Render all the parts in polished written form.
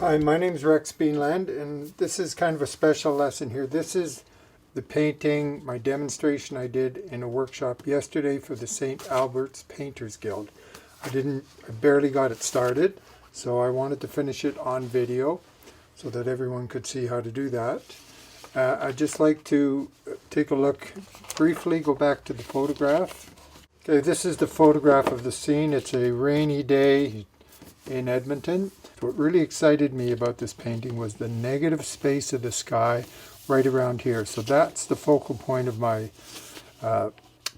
Hi, my name's Beanland, and this is kind of a special lesson here. This is the painting, my demonstration I did in a workshop yesterday for the St. Albert's Painters Guild. I barely got it started, so I wanted to finish it on video so that everyone could see how to do that. I'd just like to take a look briefly, go back to the photograph. Okay, this is the photograph of the scene. It's a rainy day in Edmonton. What really excited me about this painting was the negative space of the sky right around here. So that's the focal point of my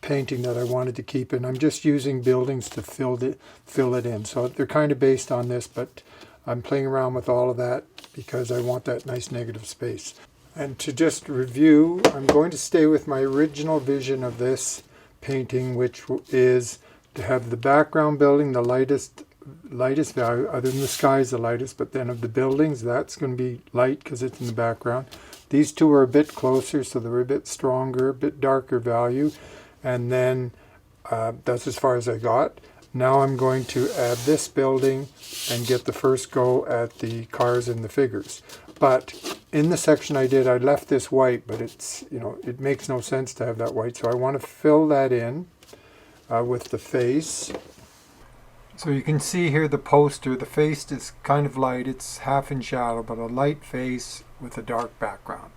painting that I wanted to keep, and I'm just using buildings to fill it in. So they're kind of based on this, but I'm playing around with all of that because I want that nice negative space. And to just review, I'm going to stay with my original vision of this painting, which is to have the background building the lightest value, other than the sky is the lightest, but then of the buildings, that's going to be light because it's in the background. These two are a bit closer, so they're a bit stronger, a bit darker value, and then that's as far as I got. Now I'm going to add this building and get the first go at the cars and the figures. But in the section I did, I left this white, but it's, it makes no sense to have that white, so I want to fill that in with the face. So you can see here the poster, the face is kind of light, it's half in shadow, but a light face with a dark background.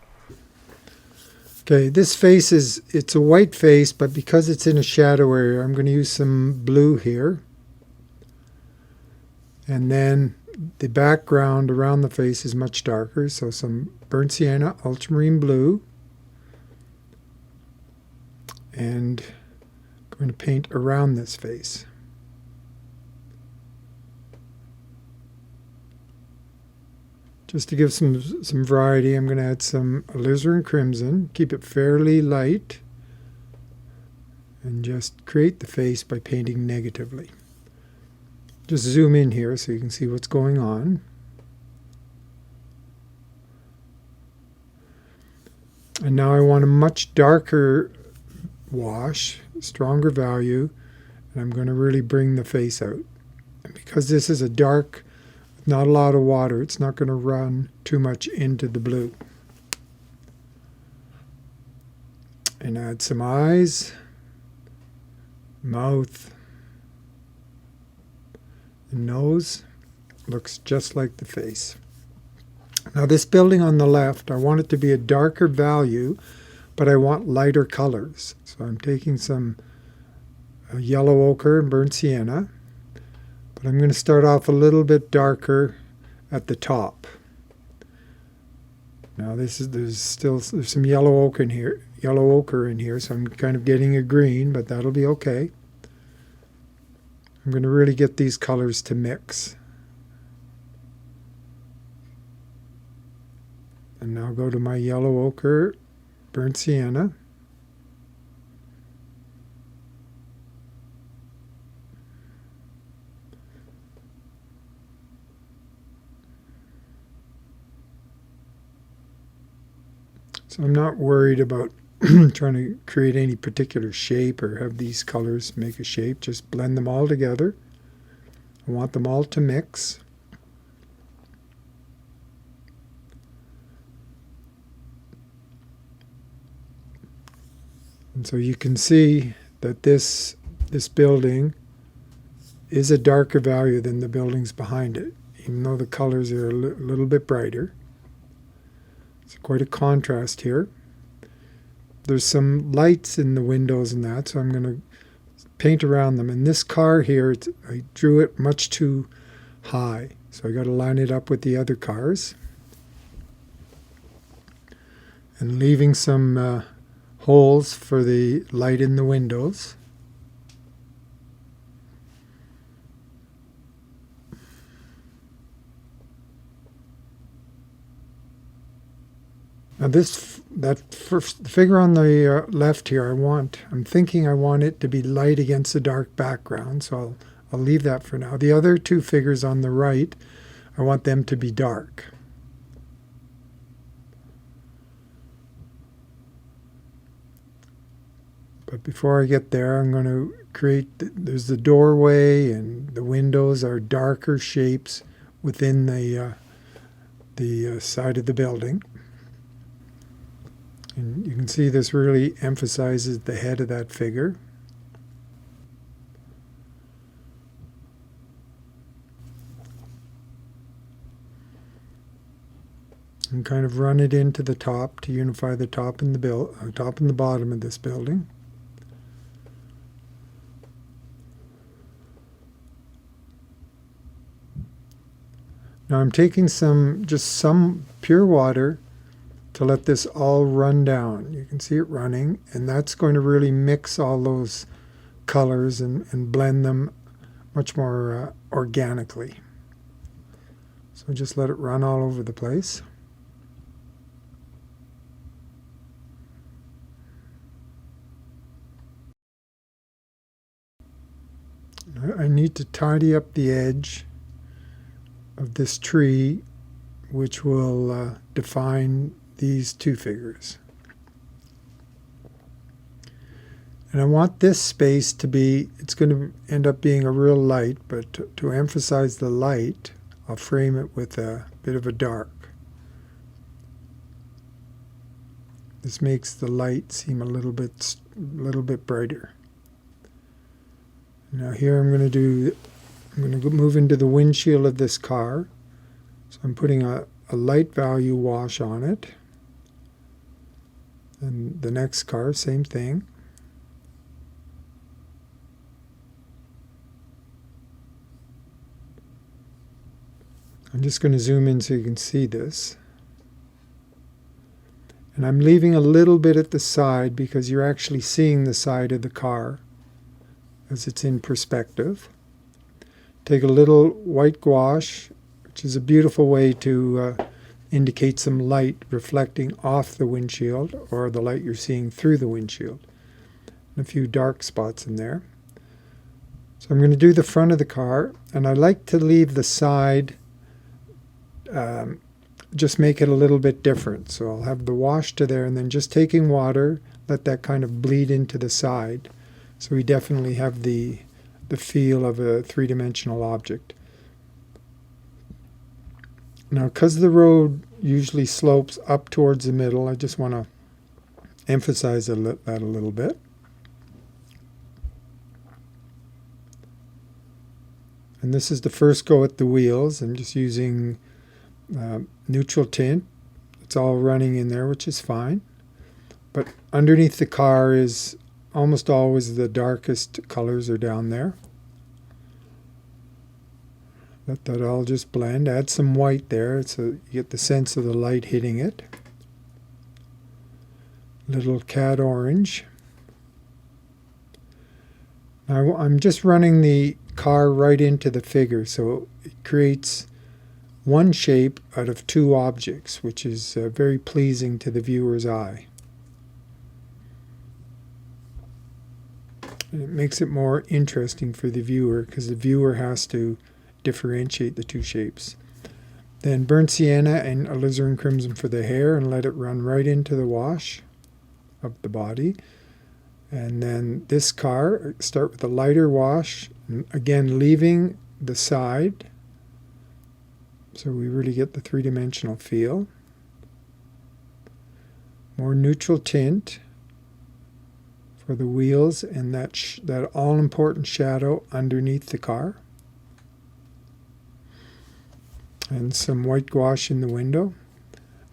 Okay, this face it's a white face, but because it's in a shadow area, I'm going to use some blue here. And then the background around the face is much darker, so some burnt sienna, ultramarine blue. And I'm going to paint around this face. Just to give some variety, I'm going to add some alizarin crimson, keep it fairly light, and just create the face by painting negatively. Just zoom in here so you can see what's going on. And now I want a much darker wash, stronger value, and I'm going to really bring the face out. And because this is a dark, not a lot of water, it's not going to run too much into the blue. And add some eyes, mouth, and nose. Looks just like the face. Now this building on the left, I want it to be a darker value, but I want lighter colors. So I'm taking some yellow ochre and burnt sienna. But I'm going to start off a little bit darker at the top. Now there's some yellow ochre in here, so I'm kind of getting a green, but that'll be okay. I'm going to really get these colors to mix. And now go to my yellow ochre, burnt sienna. So I'm not worried about trying to create any particular shape or have these colors make a shape. Just blend them all together. I want them all to mix. And so you can see that this building is a darker value than the buildings behind it, even though the colors are a little bit brighter. It's quite a contrast here. There's some lights in the windows and that, so I'm going to paint around them. And this car here, I drew it much too high, so I got to line it up with the other cars. And leaving some holes for the light in the windows. Now that first figure on the left here, I'm thinking I want it to be light against a dark background, so I'll leave that for now. The other two figures on the right, I want them to be dark. But before I get there, I'm going to create, there's the doorway and the windows are darker shapes within the the side of the building. And you can see this really emphasizes the head of that figure. And kind of run it into the top to unify the top and the bottom of this building. Now I'm taking just some pure water to let this all run down. You can see it running, and that's going to really mix all those colors and blend them much more organically. So just let it run all over the place. I need to tidy up the edge of this tree, which will define these two figures. And I want this space to be, it's going to end up being a real light, but to emphasize the light, I'll frame it with a bit of a dark. This makes the light seem a little bit brighter. Now here I'm going to move into the windshield of this car. So I'm putting a light value wash on it. And the next car, same thing. I'm just going to zoom in so you can see this. And I'm leaving a little bit at the side because you're actually seeing the side of the car as it's in perspective. Take a little white gouache, which is a beautiful way to indicate some light reflecting off the windshield, or the light you're seeing through the windshield. And a few dark spots in there. So I'm going to do the front of the car, and I like to leave the side, just make it a little bit different. So I'll have the wash to there, and then just taking water, let that kind of bleed into the side. So we definitely have the feel of a three-dimensional object. Now, because the road usually slopes up towards the middle, I just want to emphasize that a little bit. And this is the first go at the wheels. I'm just using neutral tint. It's all running in there, which is fine. But underneath the car is almost always the darkest colors are down there. Let that all just blend. Add some white there so you get the sense of the light hitting it. Little cad orange. Now I'm just running the car right into the figure, so it creates one shape out of two objects, which is very pleasing to the viewer's eye. And it makes it more interesting for the viewer because the viewer has to differentiate the two shapes. Then burnt sienna and alizarin crimson for the hair, and let it run right into the wash of the body. And then this car, start with a lighter wash, again leaving the side so we really get the three-dimensional feel. More neutral tint for the wheels and that all-important shadow underneath the car. And some white gouache in the window.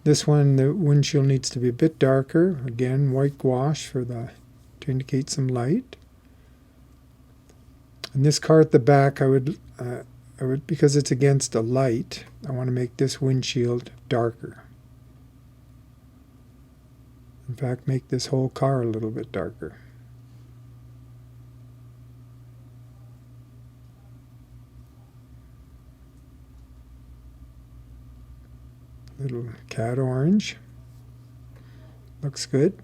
This one, the windshield needs to be a bit darker. Again, white gouache to indicate some light. And this car at the back, I would, because it's against a light, I want to make this windshield darker. In fact, make this whole car a little bit darker. Little cad orange. Looks good.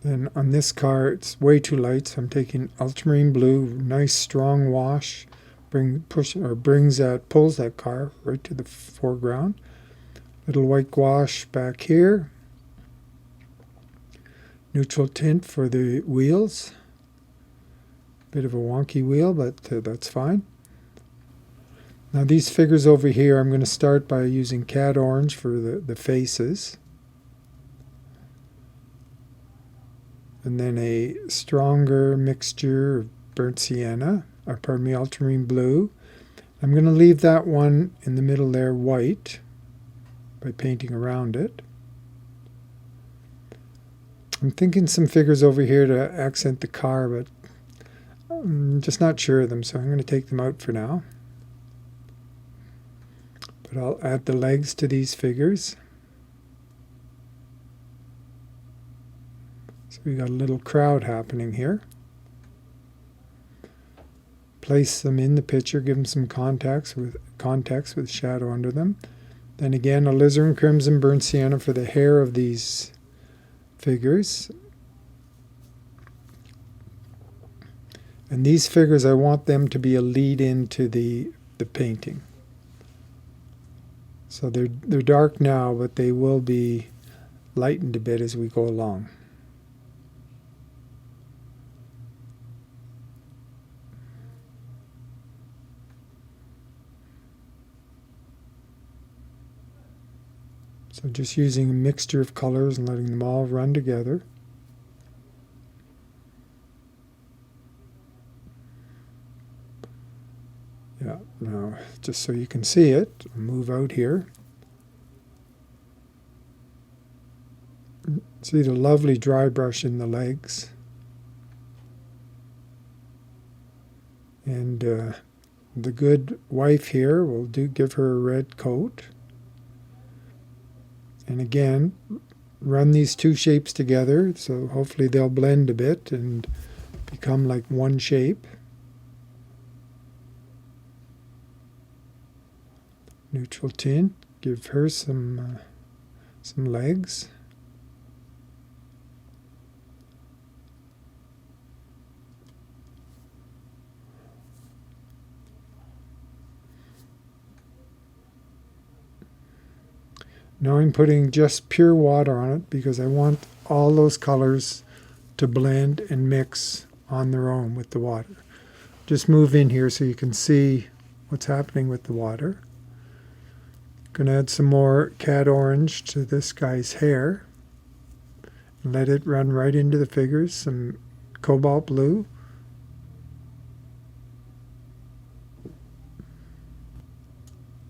Then on this car, it's way too light, so I'm taking ultramarine blue, nice strong wash, pulls that car right to the foreground. Little white gouache back here. Neutral tint for the wheels. Bit of a wonky wheel, but that's fine. Now these figures over here, I'm going to start by using cad orange for the faces. And then a stronger mixture of burnt sienna, or pardon me, ultramarine blue. I'm going to leave that one in the middle there white by painting around it. I'm thinking some figures over here to accent the car, but I'm just not sure of them, so I'm going to take them out for now. But I'll add the legs to these figures. So we got a little crowd happening here. Place them in the picture, give them some context with shadow under them. Then again, alizarin crimson burnt sienna for the hair of these figures. And these figures, I want them to be a lead into the painting. So they're dark now, but they will be lightened a bit as we go along. So just using a mixture of colors and letting them all run together. Yeah, now just so you can see it, I'll move out here. See the lovely dry brush in the legs. And the good wife here will give her a red coat. And again, run these two shapes together, so hopefully they'll blend a bit and become like one shape. Neutral tint, give her some legs. Now I'm putting just pure water on it because I want all those colors to blend and mix on their own with the water. Just move in here so you can see what's happening with the water. Going to add some more cad orange to this guy's hair. Let it run right into the figures. Some cobalt blue.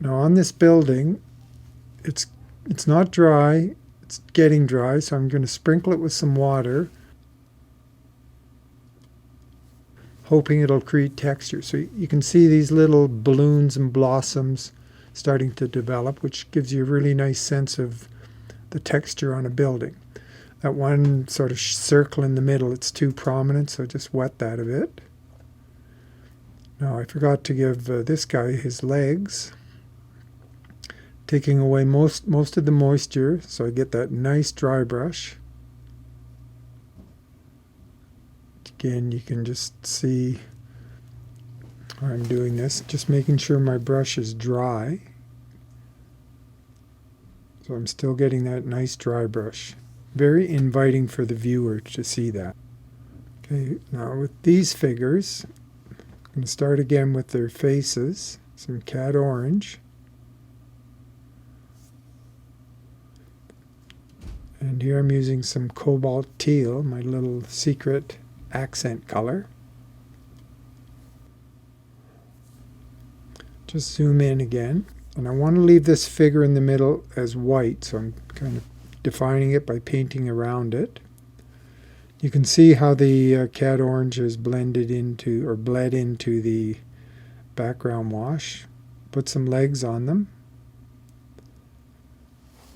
Now on this building, it's not dry, it's getting dry, so I'm going to sprinkle it with some water, hoping it'll create texture. So you can see these little balloons and blossoms starting to develop, which gives you a really nice sense of the texture on a building. That one sort of circle in the middle, it's too prominent, so just wet that a bit. Now I forgot to give this guy his legs, taking away most of the moisture, so I get that nice dry brush. Again, you can just see how I'm doing this, just making sure my brush is dry. So I'm still getting that nice dry brush. Very inviting for the viewer to see that. Okay, now with these figures, I'm going to start again with their faces, some cad orange. And here I'm using some Cobalt Teal, my little secret accent color. Just zoom in again. And I want to leave this figure in the middle as white, so I'm kind of defining it by painting around it. You can see how the cad orange is blended into, or bled into, the background wash. Put some legs on them.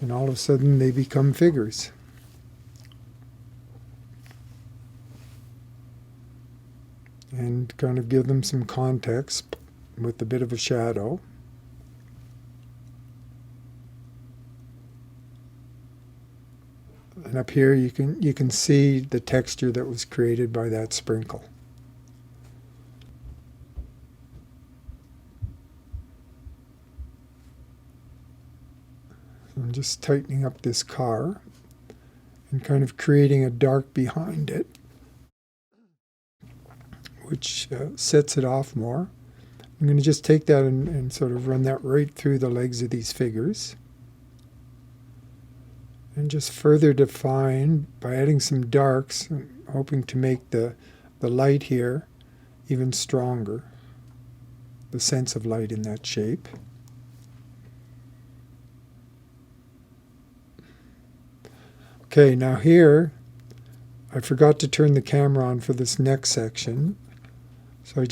And all of a sudden they become figures. And kind of give them some context with a bit of a shadow. And up here you can see the texture that was created by that sprinkle. I'm just tightening up this car and kind of creating a dark behind it which sets it off more. I'm going to just take that and sort of run that right through the legs of these figures. And just further define by adding some darks, I'm hoping to make the light here even stronger, the sense of light in that shape. Okay, now here, I forgot to turn the camera on for this next section. So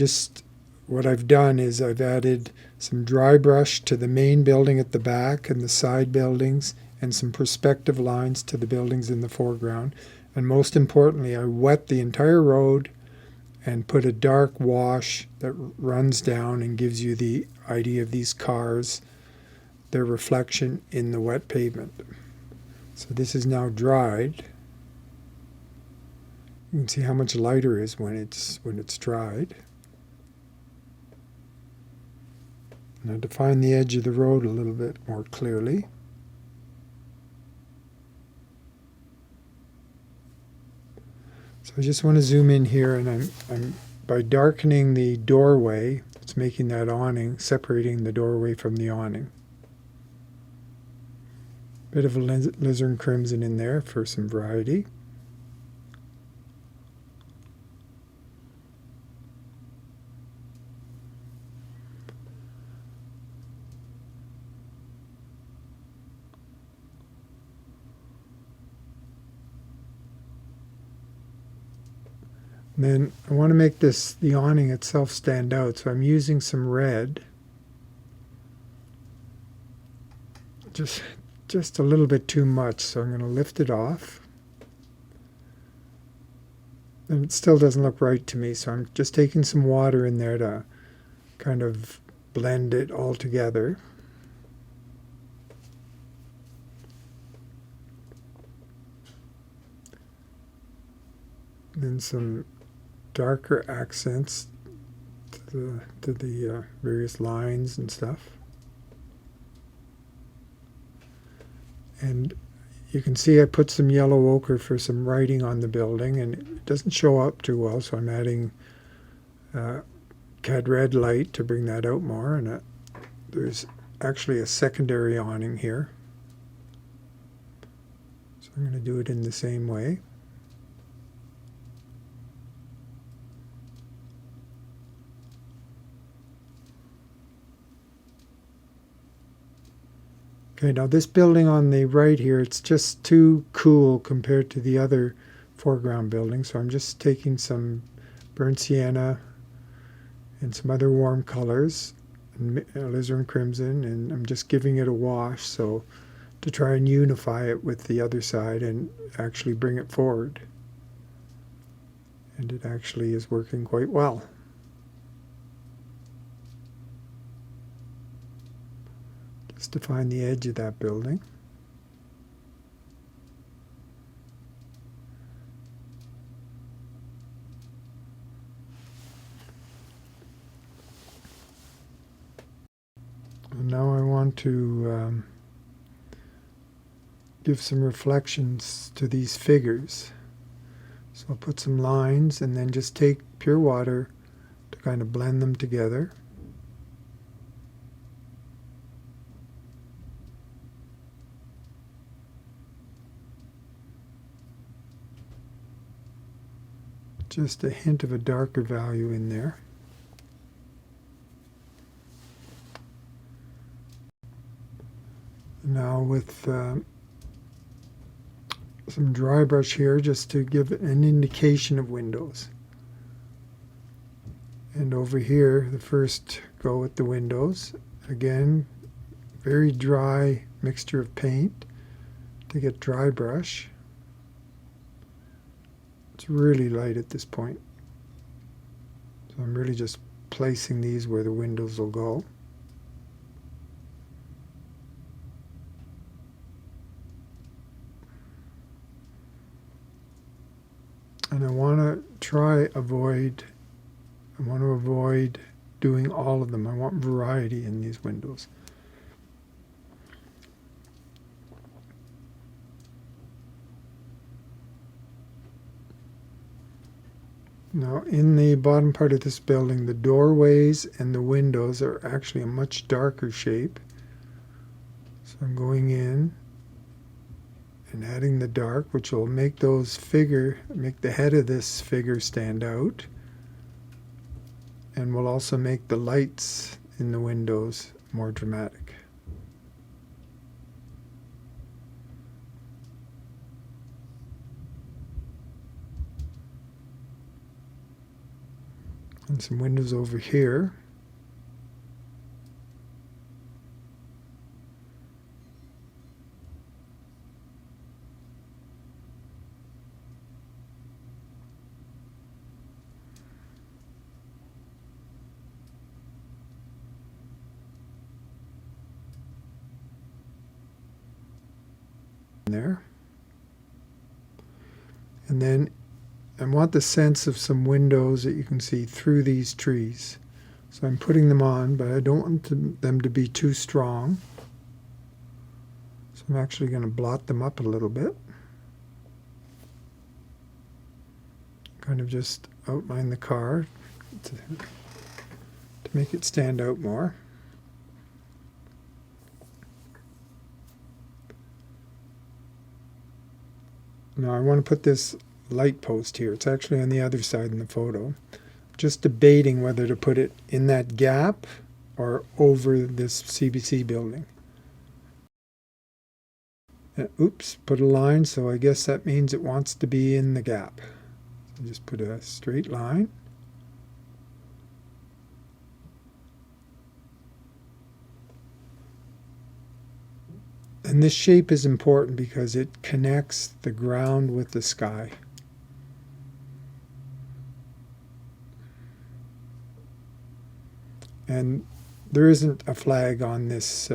what I've done is I've added some dry brush to the main building at the back and the side buildings, and some perspective lines to the buildings in the foreground. And most importantly, I wet the entire road and put a dark wash that runs down and gives you the idea of these cars, their reflection in the wet pavement. So this is now dried. You can see how much lighter it is when it's dried. Now define the edge of the road a little bit more clearly. So I just want to zoom in here, and I'm by darkening the doorway, it's making that awning, separating the doorway from the awning. Bit of a alizarin crimson in there for some variety. And then I want to make the awning itself stand out, so I'm using some red. Just a little bit too much, so I'm going to lift it off. And it still doesn't look right to me, so I'm just taking some water in there to kind of blend it all together. And then some darker accents to the various lines and stuff. And you can see I put some yellow ochre for some writing on the building, and it doesn't show up too well, so I'm adding cad red light to bring that out more. And there's actually a secondary awning here, so I'm going to do it in the same way. Okay, now this building on the right here, it's just too cool compared to the other foreground building, so I'm just taking some burnt sienna and some other warm colors, and alizarin crimson, and I'm just giving it a wash so to try and unify it with the other side and actually bring it forward. And it actually is working quite well. Just define the edge of that building. And now I want to give some reflections to these figures. So I'll put some lines and then just take pure water to kind of blend them together. Just a hint of a darker value in there. Now with some dry brush here just to give an indication of windows. And over here, the first go with the windows. Again, very dry mixture of paint to get dry brush. It's really light at this point. So I'm really just placing these where the windows will go. And I want to avoid doing all of them. I want variety in these windows. Now, in the bottom part of this building, the doorways and the windows are actually a much darker shape. So I'm going in and adding the dark, which will make make the head of this figure stand out, and will also make the lights in the windows more dramatic. And some windows over here. There. And then I want the sense of some windows that you can see through these trees. So I'm putting them on, but I don't want them to be too strong. So I'm actually going to blot them up a little bit. Kind of just outline the car to make it stand out more. Now I want to put this light post here. It's actually on the other side in the photo. Just debating whether to put it in that gap or over this CBC building. Oops, put a line, so I guess that means it wants to be in the gap. So just put a straight line. And this shape is important because it connects the ground with the sky. And there isn't a flag on this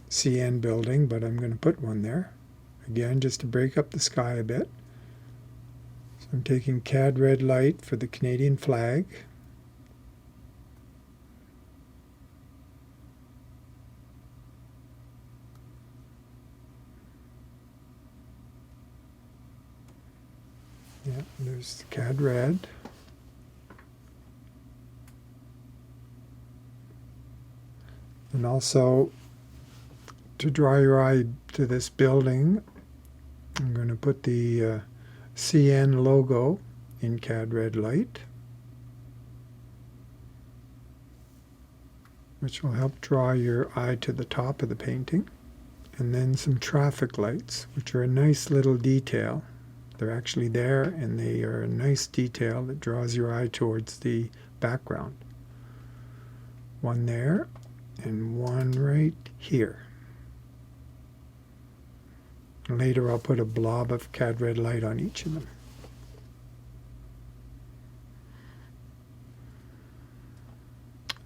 CN building, but I'm going to put one there. Again, just to break up the sky a bit. So I'm taking CAD red light for the Canadian flag. Yeah, there's the CAD red. And also, to draw your eye to this building, I'm going to put the CN logo in CAD red light, which will help draw your eye to the top of the painting. And then some traffic lights, which are a nice little detail. They're actually there, and they are a nice detail that draws your eye towards the background. One there, and one right here. Later I'll put a blob of CAD red light on each of them.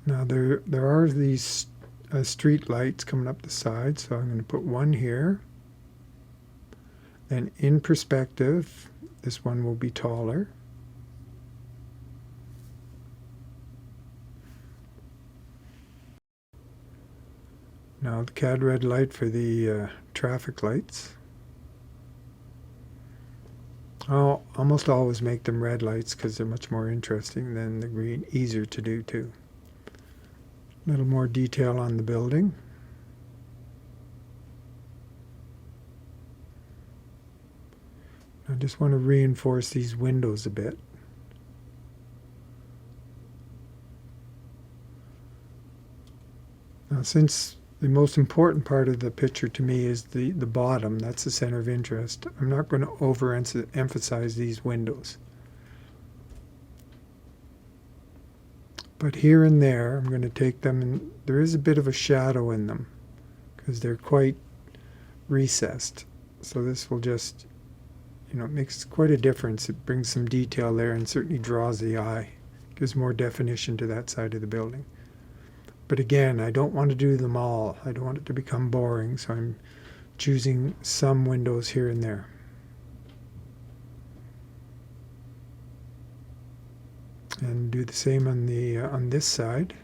Now there are these street lights coming up the side, so I'm going to put one here. Then in perspective, this one will be taller. Now the CAD red light for the traffic lights. I'll almost always make them red lights because they're much more interesting than the green. Easier to do too. A little more detail on the building. I just want to reinforce these windows a bit. Now, since the most important part of the picture to me is the bottom, that's the center of interest, I'm not going to overemphasize these windows. But here and there, I'm going to take them, and there is a bit of a shadow in them because they're quite recessed. So this will just, it makes quite a difference. It brings some detail there and certainly draws the eye, gives more definition to that side of the building. But again, I don't want to do them all. I don't want it to become boring, so I'm choosing some windows here and there. And do the same on this side.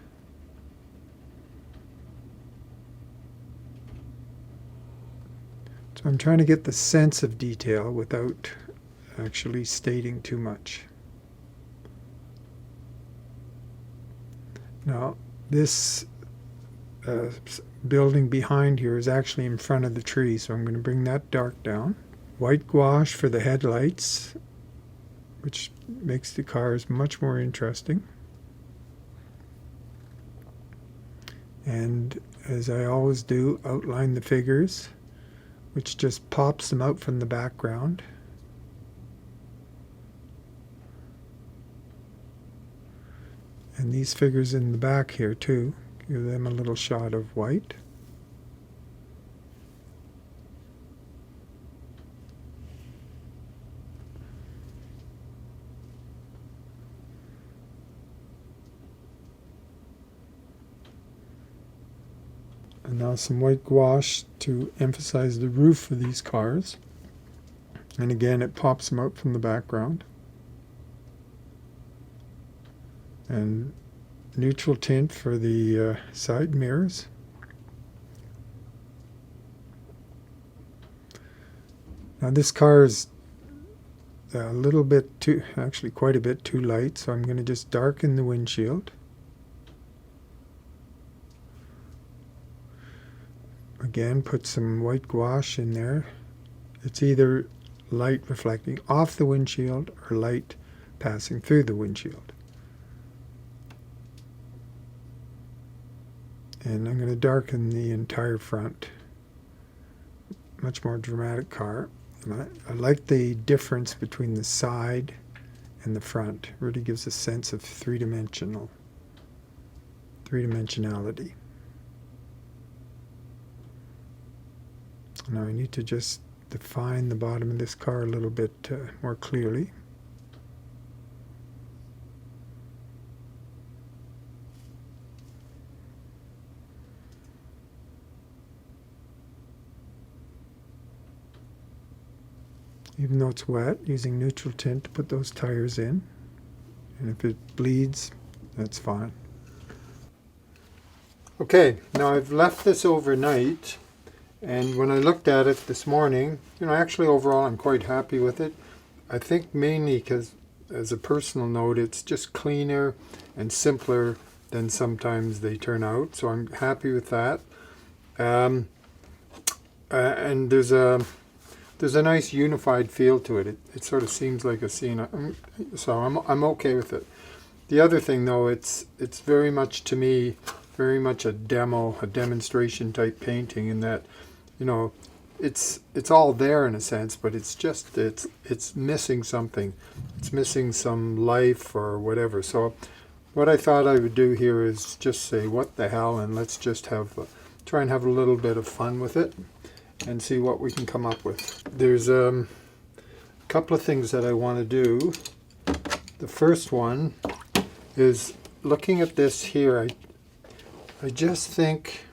So I'm trying to get the sense of detail without actually stating too much. Now, this building behind here is actually in front of the tree, so I'm going to bring that dark down. White gouache for the headlights, which makes the cars much more interesting. And as I always do, outline the figures, which just pops them out from the background. And these figures in the back here too, give them a little shot of white. And now some white gouache to emphasize the roof of these cars. And again, it pops them out from the background. And neutral tint for the side mirrors. Now this car is a little bit too, actually quite a bit too light, so I'm going to just darken the windshield. Again, put some white gouache in there. It's either light reflecting off the windshield or light passing through the windshield. And I'm going to darken the entire front. Much more dramatic car. And I like the difference between the side and the front. It really gives a sense of three-dimensionality. Now I need to just define the bottom of this car a little bit more clearly. Even though it's wet, using neutral tint to put those tires in. And if it bleeds, that's fine. Okay, now I've left this overnight. And when I looked at it this morning, actually overall I'm quite happy with it. I think mainly because, as a personal note, it's just cleaner and simpler than sometimes they turn out. So I'm happy with that. And there's a nice unified feel to it. It sort of seems like a scene. So I'm okay with it. The other thing, though, it's very much, to me, very much a demonstration type painting in that, it's all there in a sense, but it's missing something. It's missing some life or whatever. So what I thought I would do here is just say, what the hell, and let's just try and have a little bit of fun with it and see what we can come up with. There's a couple of things that I want to do. The first one is looking at this here. I just think...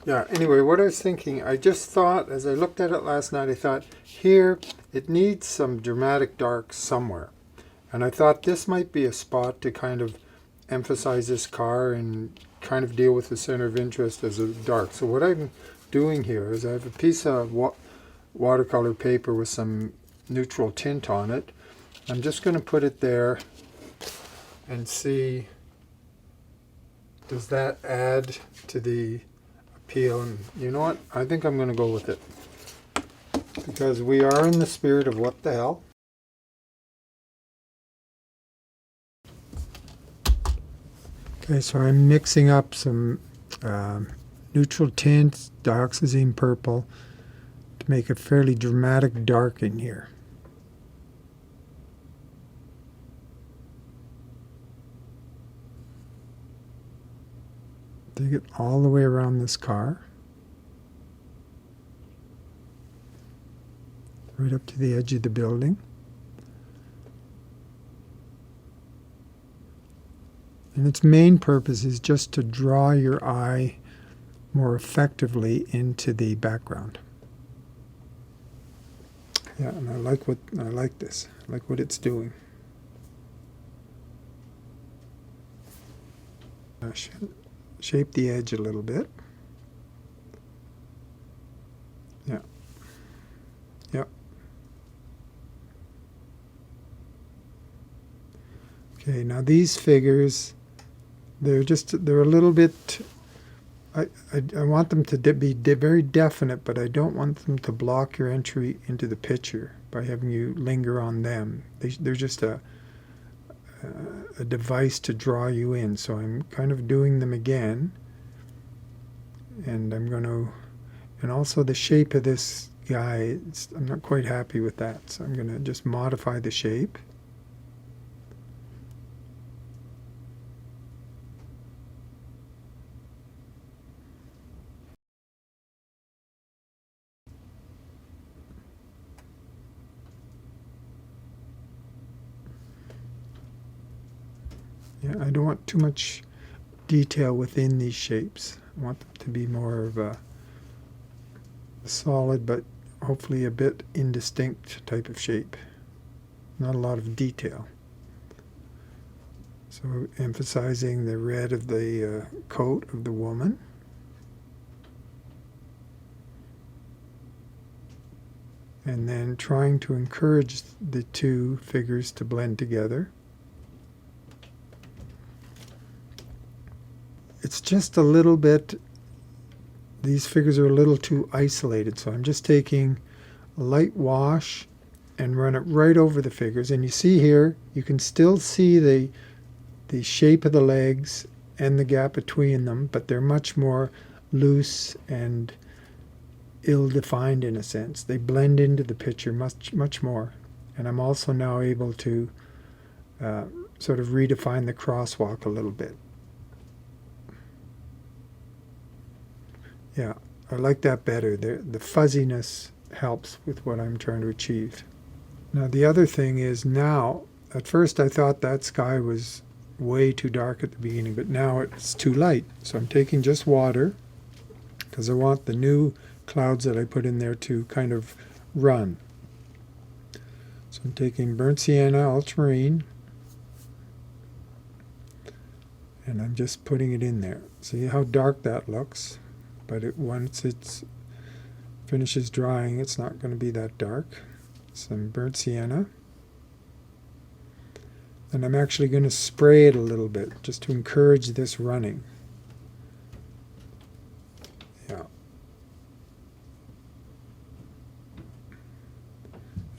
Yeah, anyway, what I was thinking, I just thought, as I looked at it last night, I thought, here, it needs some dramatic dark somewhere. And I thought this might be a spot to kind of emphasize this car and kind of deal with the center of interest as a dark. So what I'm doing here is I have a piece of watercolor paper with some neutral tint on it. I'm just going to put it there and see, does that add to the appeal? And you know what? I think I'm going to go with it. Because we are in the spirit of what the hell. Okay, so I'm mixing up some neutral tints, dioxazine purple, to make a fairly dramatic dark in here. Take it all the way around this car, right up to the edge of the building. And its main purpose is just to draw your eye more effectively into the background. Yeah, and I like this. I like what it's doing. Shape the edge a little bit. Yeah. Yep. Okay, now these figures they're a little bit, I want them to be very definite, but I don't want them to block your entry into the picture by having you linger on them. They're just a device to draw you in. So I'm kind of doing them again. And I'm going to, and also the shape of this guy, I'm not quite happy with that. So I'm going to just modify the shape. Yeah, I don't want too much detail within these shapes. I want them to be more of a solid, but hopefully a bit indistinct type of shape. Not a lot of detail. So emphasizing the red of the coat of the woman. And then trying to encourage the two figures to blend together. It's just a little bit, these figures are a little too isolated, so I'm just taking a light wash and run it right over the figures. And you see here, you can still see the shape of the legs and the gap between them, but they're much more loose and ill-defined in a sense. They blend into the picture much more. And I'm also now able to sort of redefine the crosswalk a little bit. Yeah, I like that better. The fuzziness helps with what I'm trying to achieve. Now the other thing is now, at first I thought that sky was way too dark at the beginning, but now it's too light. So I'm taking just water, because I want the new clouds that I put in there to kind of run. So I'm taking burnt sienna, ultramarine, and I'm just putting it in there. See how dark that looks? But once it finishes drying, it's not going to be that dark. Some burnt sienna. And I'm actually going to spray it a little bit, just to encourage this running. Yeah.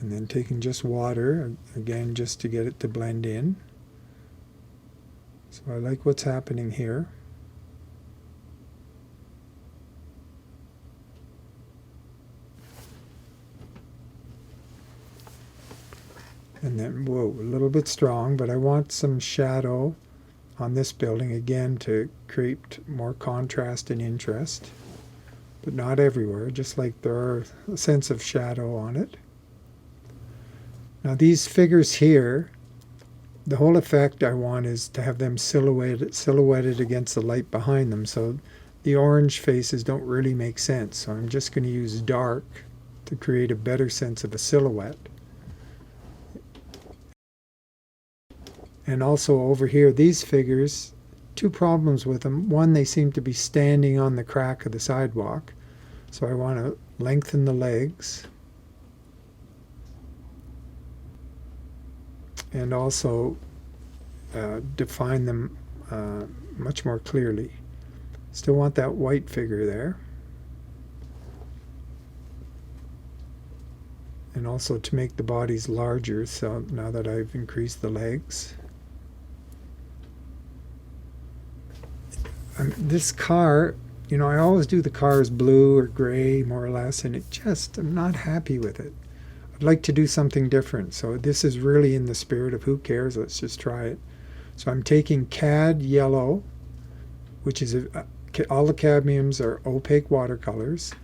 And then taking just water, again, just to get it to blend in. So I like what's happening here. And then, whoa, a little bit strong, but I want some shadow on this building, again, to create more contrast and interest. But not everywhere, just like there are a sense of shadow on it. Now these figures here, the whole effect I want is to have them silhouetted against the light behind them, so the orange faces don't really make sense. So I'm just going to use dark to create a better sense of a silhouette. And also over here, these figures, two problems with them. One, they seem to be standing on the crack of the sidewalk. So I want to lengthen the legs. And also define them much more clearly. Still want that white figure there. And also to make the bodies larger, so now that I've increased the legs. This car, you know, I always do the cars blue or gray, more or less, and I'm not happy with it. I'd like to do something different. So this is really in the spirit of who cares, let's just try it. So I'm taking cad yellow, which is all the cadmiums are opaque watercolors.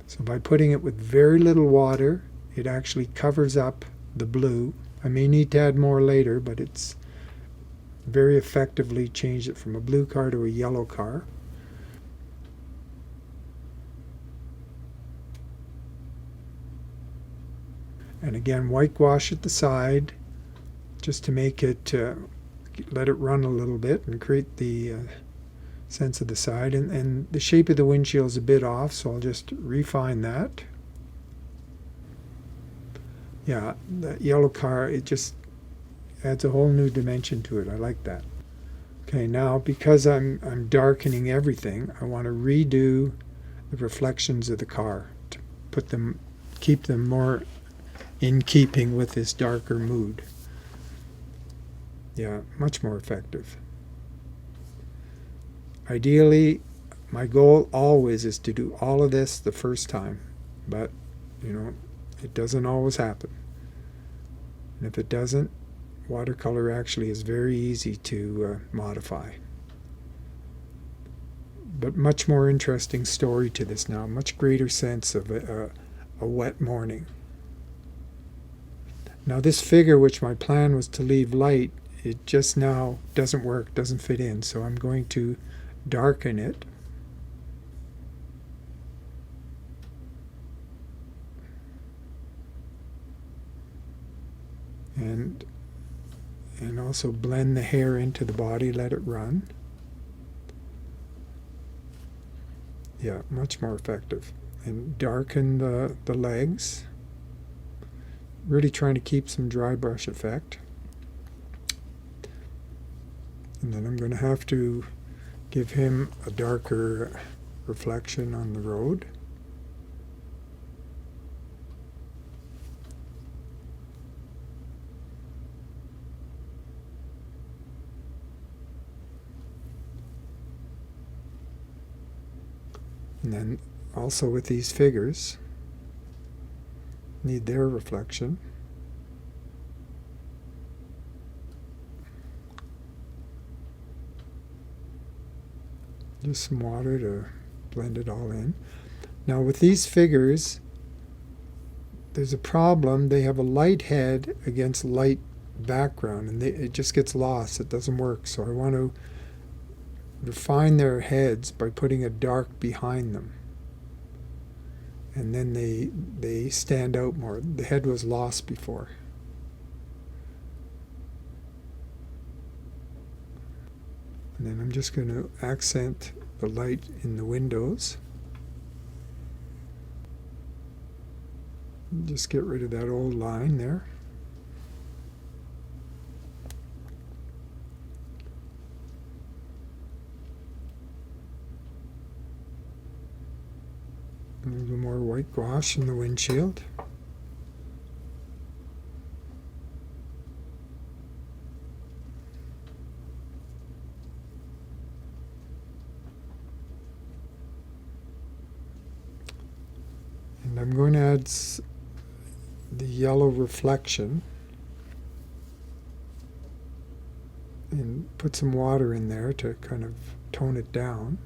So by putting it with very little water, it actually covers up the blue. I may need to add more later, but it's very effectively changed it from a blue car to a yellow car. And again, whitewash at the side, just to make it, let it run a little bit and create the sense of the side. And the shape of the windshield is a bit off, so I'll just refine that. Yeah, that yellow car, it just adds a whole new dimension to it. I like that. Okay, now because I'm darkening everything, I want to redo the reflections of the car to keep them more in keeping with this darker mood. Yeah, much more effective. Ideally, my goal always is to do all of this the first time, but it doesn't always happen. And if it doesn't, watercolor actually is very easy to modify. But much more interesting story to this now, much greater sense of a wet morning. Now this figure, which my plan was to leave light, it just now doesn't work, doesn't fit in, so I'm going to darken it. And also blend the hair into the body, let it run. Yeah, much more effective. And darken the legs. Really trying to keep some dry brush effect. And then I'm going to have to give him a darker reflection on the road. And then also with these figures, need their reflection. Just some water to blend it all in. Now with these figures, there's a problem. They have a light head against light background, and it just gets lost. It doesn't work. So I want to refine their heads by putting a dark behind them. And then they stand out more. The head was lost before. And then I'm just going to accent the light in the windows. Just get rid of that old line there. A little more white gouache in the windshield. And I'm going to add the yellow reflection and put some water in there to kind of tone it down.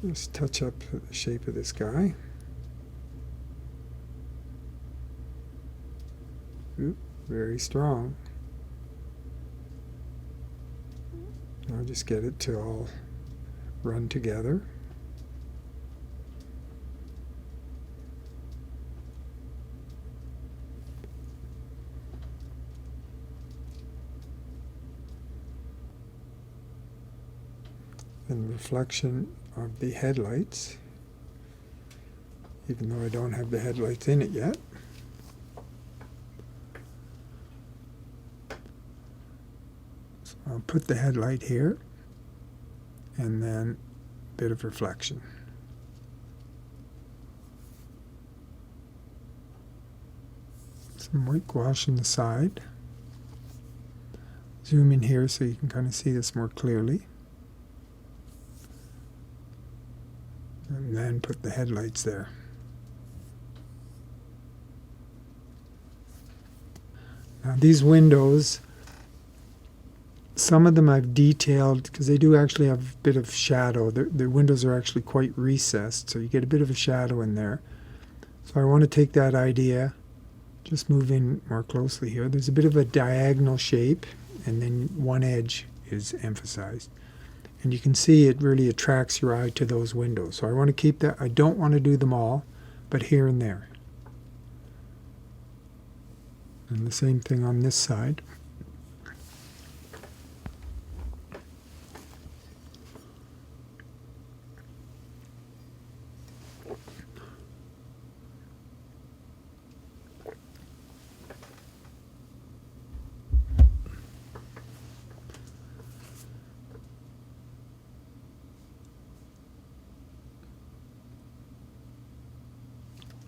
Just touch up the shape of this guy. Oop, very strong. I'll just get it to all run together. And reflection of the headlights, even though I don't have the headlights in it yet. So I'll put the headlight here, and then a bit of reflection. Some white gouache on the side. Zoom in here so you can kind of see this more clearly. And then put the headlights there. Now these windows, some of them I've detailed because they do actually have a bit of shadow. The windows are actually quite recessed, so you get a bit of a shadow in there. So I want to take that idea, just move in more closely here. There's a bit of a diagonal shape, and then one edge is emphasized. And you can see it really attracts your eye to those windows. So I want to keep that. I don't want to do them all, but here and there. And the same thing on this side.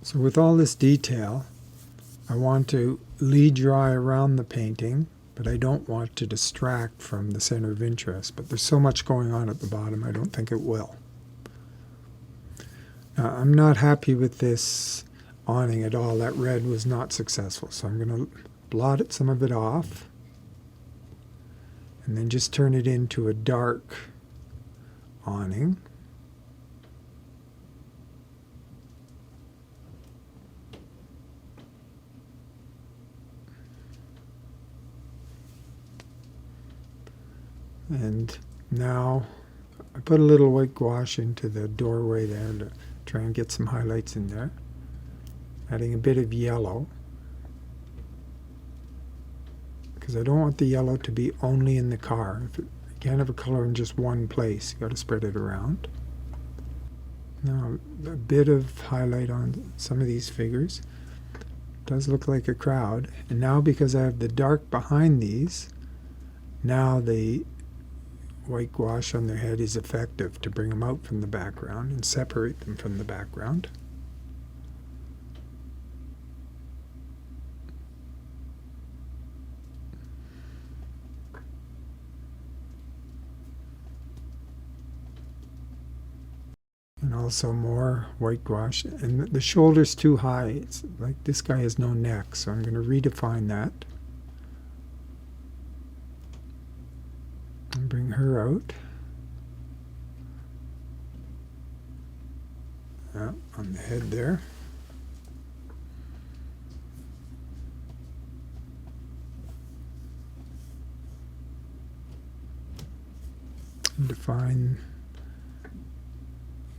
So with all this detail, I want to lead your eye around the painting, but I don't want to distract from the center of interest. But there's so much going on at the bottom, I don't think it will. Now, I'm not happy with this awning at all. That red was not successful, so I'm going to blot some of it off and then just turn it into a dark awning. And now I put a little white gouache into the doorway there to try and get some highlights in there. Adding a bit of yellow, because I don't want the yellow to be only in the car. You can't have a color in just one place. You've got to spread it around. Now a bit of highlight on some of these figures. It does look like a crowd. And now because I have the dark behind these, now the white gouache on their head is effective to bring them out from the background and separate them from the background. And also more white gouache. And the shoulder's too high. It's like this guy has no neck, so I'm going to redefine that. And bring her out. Yeah, on the head there. And define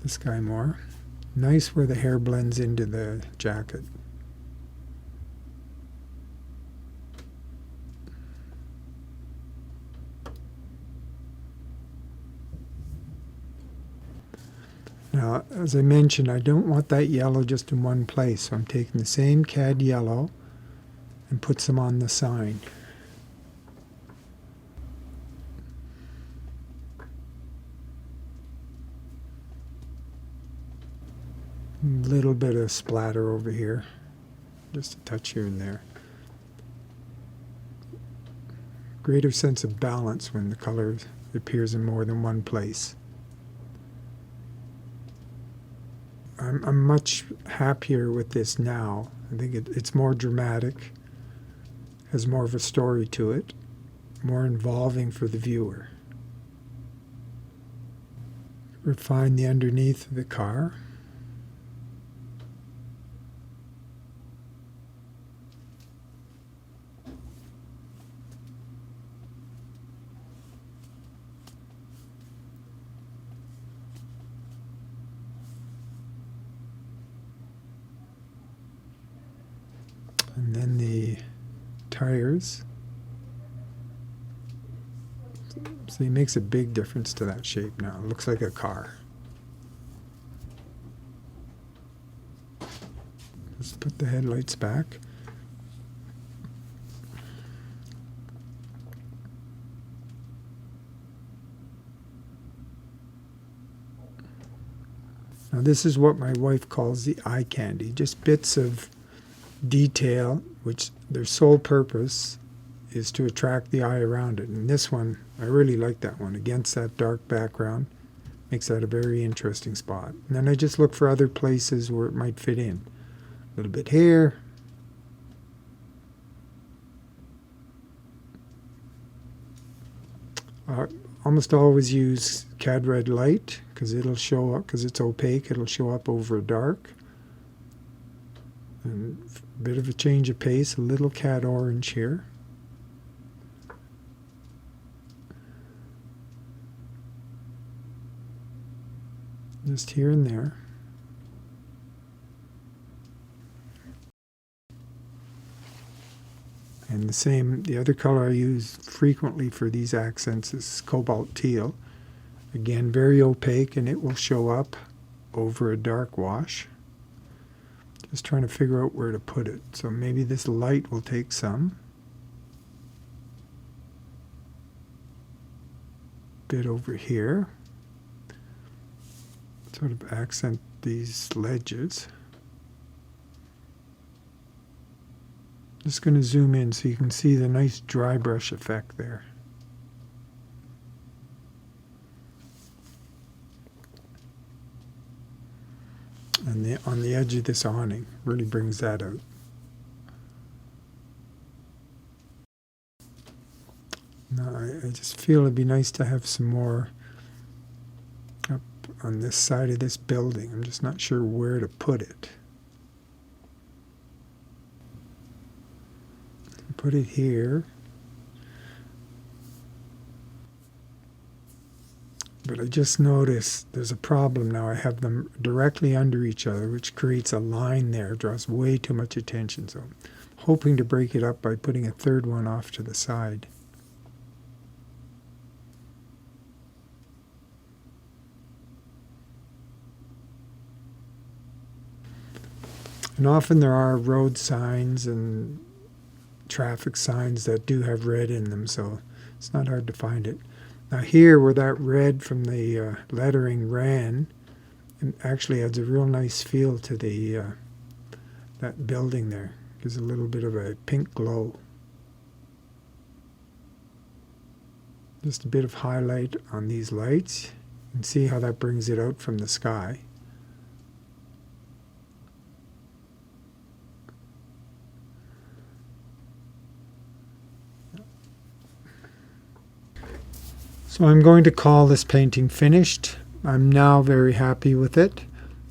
this guy more. Nice where the hair blends into the jacket. Now, as I mentioned, I don't want that yellow just in one place, so I'm taking the same cad yellow and put some on the sign. A little bit of splatter over here, just a touch here and there. Greater sense of balance when the color appears in more than one place. I'm much happier with this now. I think it's more dramatic, has more of a story to it, more involving for the viewer. Refine the underneath of the car. And then the tires. So it makes a big difference to that shape now. It looks like a car. Just put the headlights back. Now this is what my wife calls the eye candy. Just bits of detail which their sole purpose is to attract the eye around it. And this one, I really like that one against that dark background. Makes that a very interesting spot. And then I just look for other places where it might fit in. A little bit here. Almost always use cad red light because it'll show up, because it's opaque, it'll show up over dark. And a bit of a change of pace, a little cad orange here. Just here and there. And the other color I use frequently for these accents is Cobalt Teal. Again, very opaque, and it will show up over a dark wash. Just trying to figure out where to put it. So maybe this light will take some. Bit over here. Sort of accent these ledges. Just going to zoom in so you can see the nice dry brush effect there. And on the edge of this awning really brings that out. Now I just feel it'd be nice to have some more up on this side of this building. I'm just not sure where to put it. Put it here. But I just noticed there's a problem now. I have them directly under each other, which creates a line there, draws way too much attention. So I'm hoping to break it up by putting a third one off to the side. And often there are road signs and traffic signs that do have red in them, so it's not hard to find it. Now here, where that red from the lettering ran, it actually adds a real nice feel to the that building there. Gives a little bit of a pink glow. Just a bit of highlight on these lights. You can see how that brings it out from the sky. So I'm going to call this painting finished. I'm now very happy with it,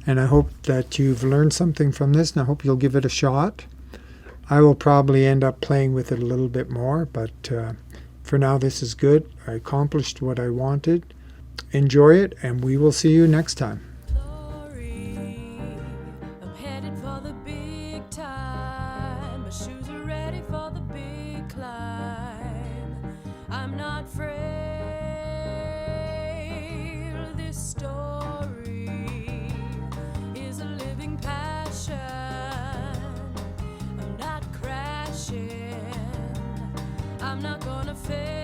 and I hope that you've learned something from this, and I hope you'll give it a shot. I will probably end up playing with it a little bit more, but for now this is good. I accomplished what I wanted. Enjoy it, and we will see you next time. I'm headed for the big time. My shoes are ready for the big climb. I'm not afraid. This story is a living passion. I'm not crashing. I'm not gonna fail.